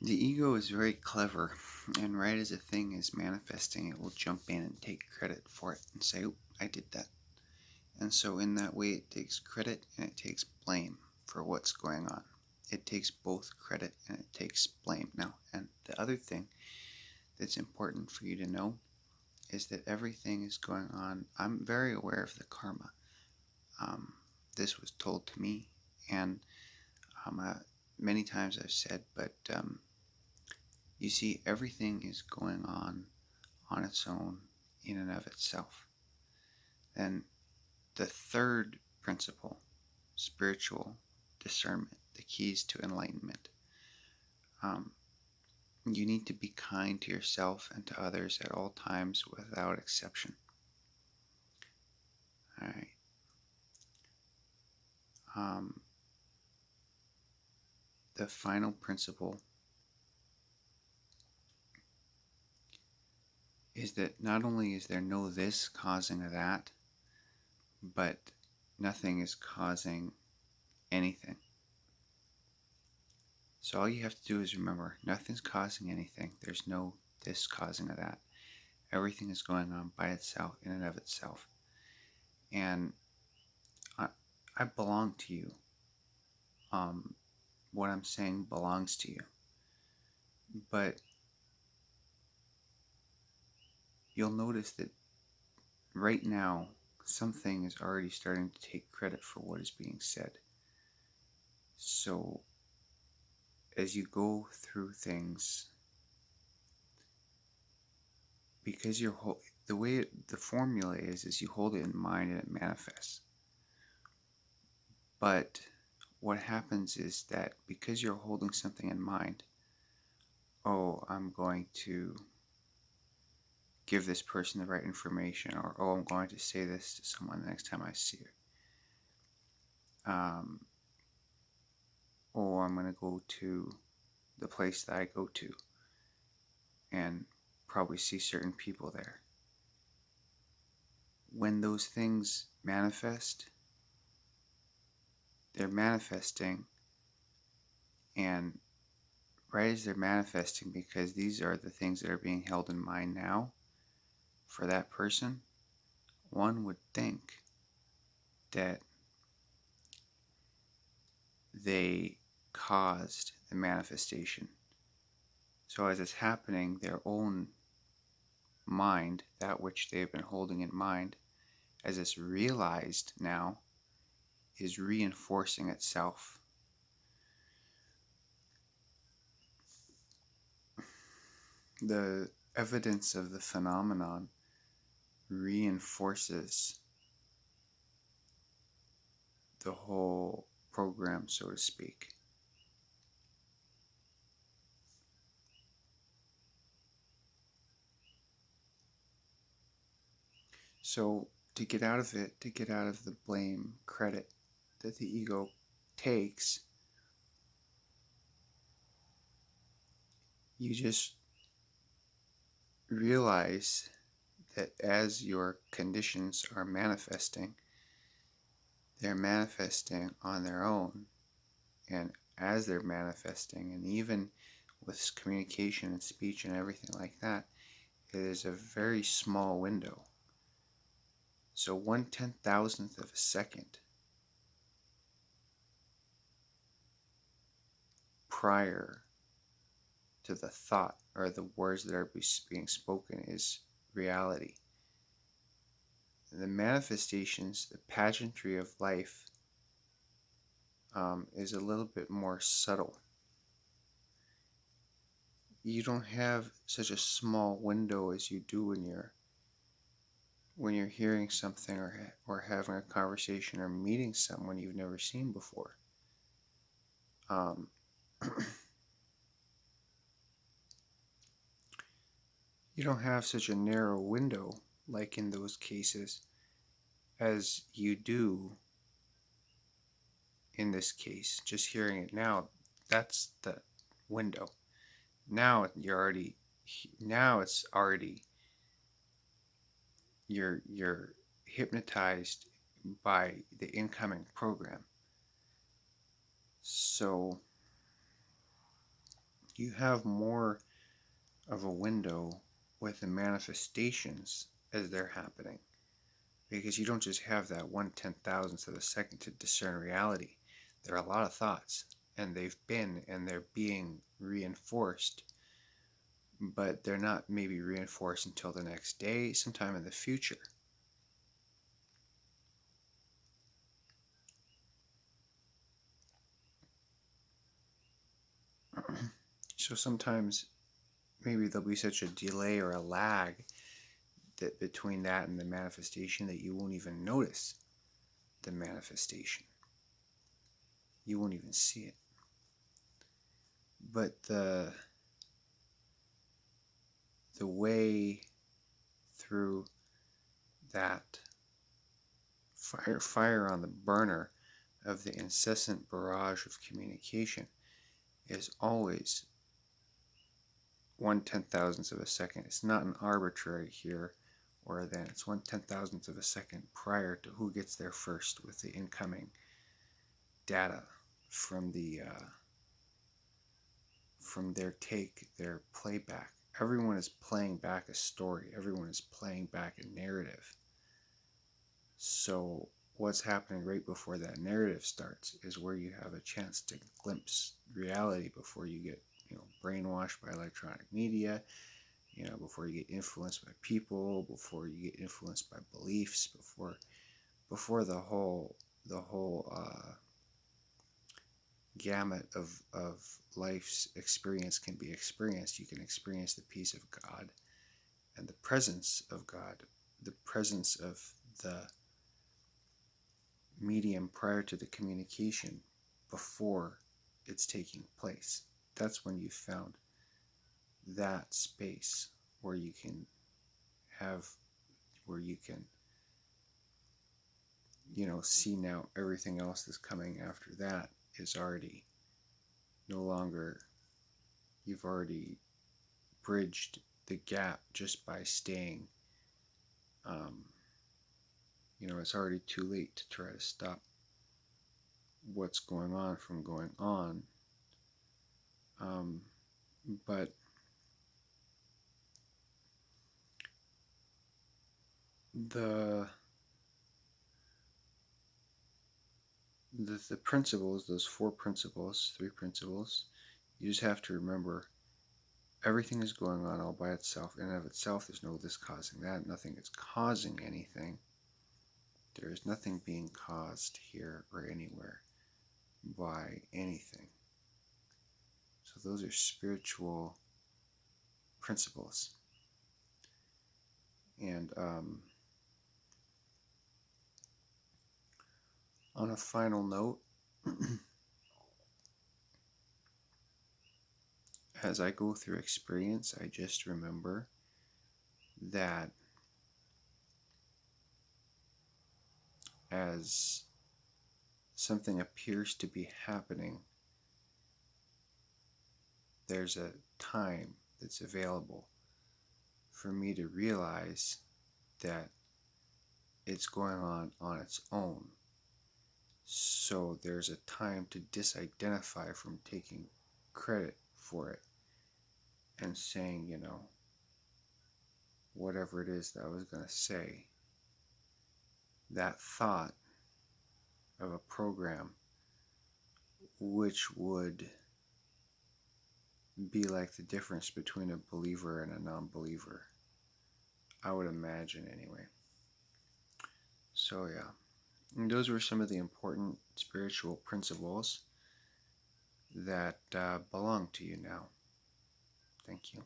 The ego is very clever, and right as a thing is manifesting, it will jump in and take credit for it and say, "Oh, I did that." And so, in that way, it takes credit and it takes blame for what's going on. It takes both credit and it takes blame. Now, and the other thing that's important for you to know is that everything is going on. I'm very aware of the karma. Um, this was told to me, and many times I've said, but you see, everything is going on its own in and of itself. Then the third principle, spiritual discernment, the keys to enlightenment. Um, you need to be kind to yourself and to others at all times without exception. All right. Um, the final principle is that not only is there no this causing a that, but nothing is causing anything. So all you have to do is remember, nothing's causing anything. There's no this causing a that. Everything is going on by itself, in and of itself. And I belong to you. What I'm saying belongs to you. But you'll notice that right now, something is already starting to take credit for what is being said. So as you go through things, because the way the formula is you hold it in mind and it manifests. But what happens is that because you're holding something in mind, oh, I'm going to give this person the right information, or oh, I'm going to say this to someone the next time I see her. Or I'm going to go to the place that I go to and probably see certain people there. When those things manifest, they're manifesting, and right as they're manifesting, because these are the things that are being held in mind now for that person, one would think that they caused the manifestation. So as it's happening, their own mind, that which they've been holding in mind, as it's realized now, is reinforcing itself. The evidence of the phenomenon reinforces the whole program, so to speak. So to get out of it, to get out of the blame, credit that the ego takes, you just realize that as your conditions are manifesting, they're manifesting on their own. And as they're manifesting, and even with communication and speech and everything like that, it is a very small window. So 1/10,000th of a second prior to the thought or the words that are being spoken is reality. The manifestations, the pageantry of life is a little bit more subtle. You don't have such a small window as you do when you're hearing something or having a conversation or meeting someone you've never seen before. You don't have such a narrow window like in those cases as you do in this case. Just hearing it now, that's the window. Now it's already you're hypnotized by the incoming program. So you have more of a window with the manifestations as they're happening, because you don't just have that 1/10,000th of a second to discern reality. There are a lot of thoughts, and they've been and they're being reinforced, but they're not maybe reinforced until the next day, sometime in the future. So sometimes maybe there'll be such a delay or a lag that between that and the manifestation that you won't even notice the manifestation. You won't even see it. But the way through that fire on the burner of the incessant barrage of communication is always 1/10,000th of a second. It's not an arbitrary here or then. It's 1/10,000th of a second prior to who gets there first with the incoming data from their playback. Everyone is playing back a story. Everyone is playing back a narrative. So what's happening right before that narrative starts is where you have a chance to glimpse reality before you get, brainwashed by electronic media, before you get influenced by people, before you get influenced by beliefs, before the whole gamut of life's experience can be experienced. You can experience the peace of God and the presence of God, the presence of the medium prior to the communication before it's taking place. That's when you found that space where you can see now everything else that's coming after that is already no longer, you've already bridged the gap just by staying, it's already too late to try to stop what's going on from going on. But the principles, those three principles, you just have to remember everything is going on all by itself. In and of itself, there's no this causing that. Nothing is causing anything. There is nothing being caused here or anywhere by anything. So those are spiritual principles. And on a final note, as I go through experience, I just remember that as something appears to be happening, there's a time that's available for me to realize that it's going on its own. So there's a time to disidentify from taking credit for it and saying, whatever it is that I was going to say, that thought of a program which would be like the difference between a believer and a non-believer, I would imagine anyway. So yeah, and those were some of the important spiritual principles that belong to you now. Thank you.